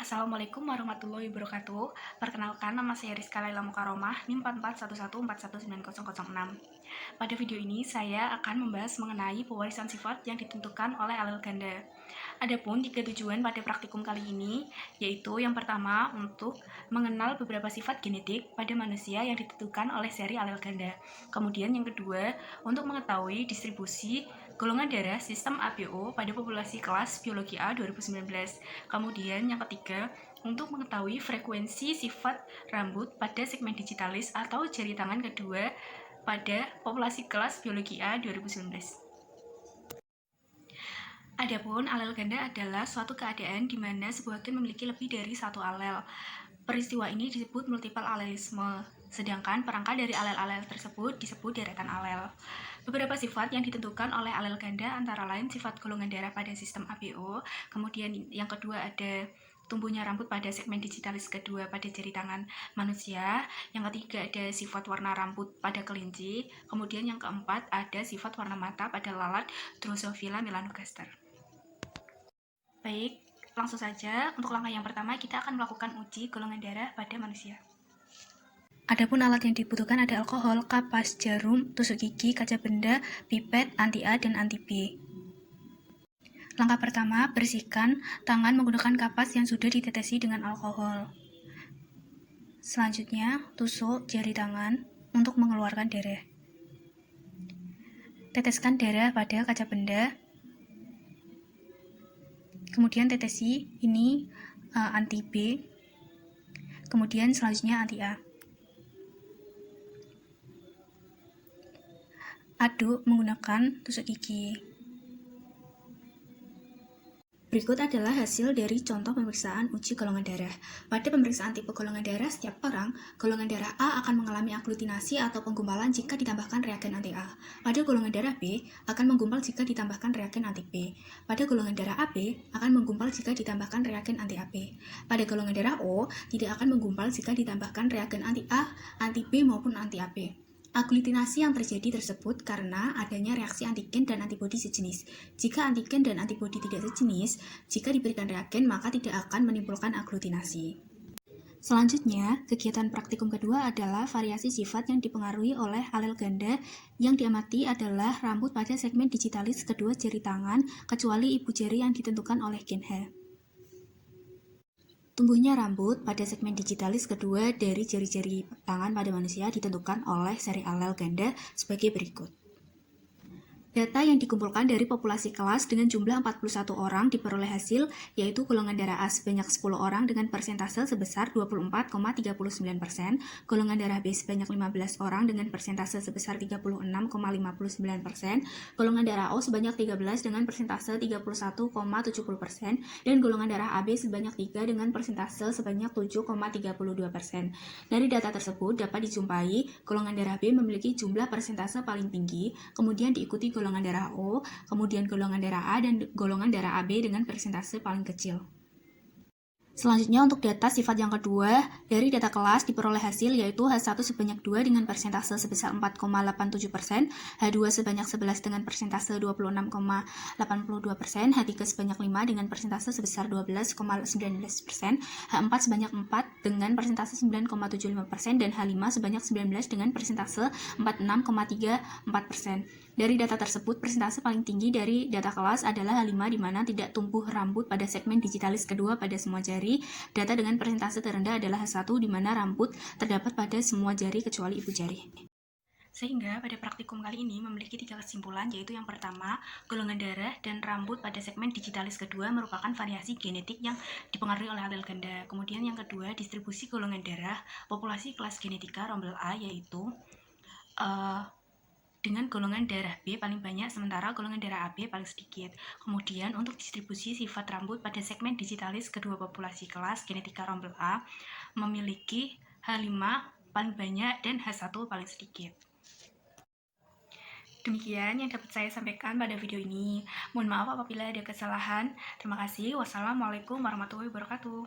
Assalamualaikum warahmatullahi wabarakatuh. Perkenalkan, nama saya Rizka Laila Mukaromah, NIM 4411419006. Pada video ini, saya akan membahas mengenai pewarisan sifat yang ditentukan oleh alel ganda. Adapun 3 tujuan pada praktikum kali ini, yaitu yang pertama untuk mengenal beberapa sifat genetik pada manusia yang ditentukan oleh seri alel ganda. Kemudian yang kedua, untuk mengetahui distribusi golongan darah sistem ABO pada populasi kelas biologi A 2019. Kemudian yang ketiga, untuk mengetahui frekuensi sifat rambut pada segmen digitalis atau jari tangan kedua pada populasi kelas biologi A 2019. Adapun alel ganda adalah suatu keadaan di mana sebuah gen memiliki lebih dari satu alel. Peristiwa ini disebut multiple alelisme, sedangkan perangkat dari alel-alel tersebut disebut deretan alel. Beberapa sifat yang ditentukan oleh alel ganda antara lain sifat golongan darah pada sistem ABO, kemudian yang kedua ada tumbuhnya rambut pada segmen digitalis kedua pada jari tangan manusia, yang ketiga ada sifat warna rambut pada kelinci, kemudian yang keempat ada sifat warna mata pada lalat Drosophila melanogaster. Baik, langsung saja, untuk langkah yang pertama kita akan melakukan uji golongan darah pada manusia. Adapun alat yang dibutuhkan ada alkohol, kapas, jarum, tusuk gigi, kaca benda, pipet, anti-A, dan anti-B. Langkah pertama, bersihkan tangan menggunakan kapas yang sudah ditetesi dengan alkohol. Selanjutnya, tusuk jari tangan untuk mengeluarkan darah. Teteskan darah pada kaca benda. Kemudian tetesi ini anti-B, kemudian selanjutnya anti-A. Aduk menggunakan tusuk gigi. Berikut adalah hasil dari contoh pemeriksaan uji golongan darah. Pada pemeriksaan tipe golongan darah setiap orang, golongan darah A akan mengalami aglutinasi atau penggumpalan jika ditambahkan reagen anti-A. Pada golongan darah B, akan menggumpal jika ditambahkan reagen anti-B. Pada golongan darah AB, akan menggumpal jika ditambahkan reagen anti-AB. Pada golongan darah O, tidak akan menggumpal jika ditambahkan reagen anti-A, anti-B maupun anti-AB. Aglutinasi yang terjadi tersebut karena adanya reaksi antigen dan antibodi sejenis. Jika antigen dan antibodi tidak sejenis, jika diberikan reagen maka tidak akan menimbulkan aglutinasi. Selanjutnya, kegiatan praktikum kedua adalah variasi sifat yang dipengaruhi oleh alel ganda. Yang diamati adalah rambut pada segmen digitalis kedua jari tangan, kecuali ibu jari yang ditentukan oleh gen H. Tumbuhnya rambut pada segmen digitalis kedua dari jari-jari tangan pada manusia ditentukan oleh seri alel ganda sebagai berikut. Data yang dikumpulkan dari populasi kelas dengan jumlah 41 orang diperoleh hasil, yaitu golongan darah A sebanyak 10 orang dengan persentase sebesar 24,39%, golongan darah B sebanyak 15 orang dengan persentase sebesar 36,59%, golongan darah O sebanyak 13 dengan persentase 31,70%, dan golongan darah AB sebanyak 3 dengan persentase sebanyak 7,32%. Dari data tersebut dapat dijumpai golongan darah B memiliki jumlah persentase paling tinggi, kemudian diikuti golongan darah O, kemudian golongan darah A, dan golongan darah AB dengan persentase paling kecil. Selanjutnya untuk data sifat yang kedua, dari data kelas diperoleh hasil yaitu H1 sebanyak 2 dengan persentase sebesar 4,87%, H2 sebanyak 11 dengan persentase 26,82%, H3 sebanyak 5 dengan persentase sebesar 12,19%, H4 sebanyak 4 dengan persentase 9,75%, dan H5 sebanyak 19 dengan persentase 46,34%. Dari data tersebut, persentase paling tinggi dari data kelas adalah H5 di mana tidak tumbuh rambut pada segmen digitalis kedua pada semua jari. Data dengan persentase terendah adalah H1 di mana rambut terdapat pada semua jari kecuali ibu jari. Sehingga pada praktikum kali ini memiliki 3 kesimpulan, yaitu yang pertama, golongan darah dan rambut pada segmen digitalis kedua merupakan variasi genetik yang dipengaruhi oleh alel ganda. Kemudian yang kedua, distribusi golongan darah populasi kelas genetika rombel A yaitu dengan golongan darah B paling banyak, sementara golongan darah AB paling sedikit. Kemudian untuk distribusi sifat rambut pada segmen digitalis kedua populasi kelas genetika rombel A memiliki H5 paling banyak dan H1 paling sedikit. Demikian yang dapat saya sampaikan pada video ini. Mohon maaf apabila ada kesalahan. Terima kasih. Wassalamualaikum warahmatullahi wabarakatuh.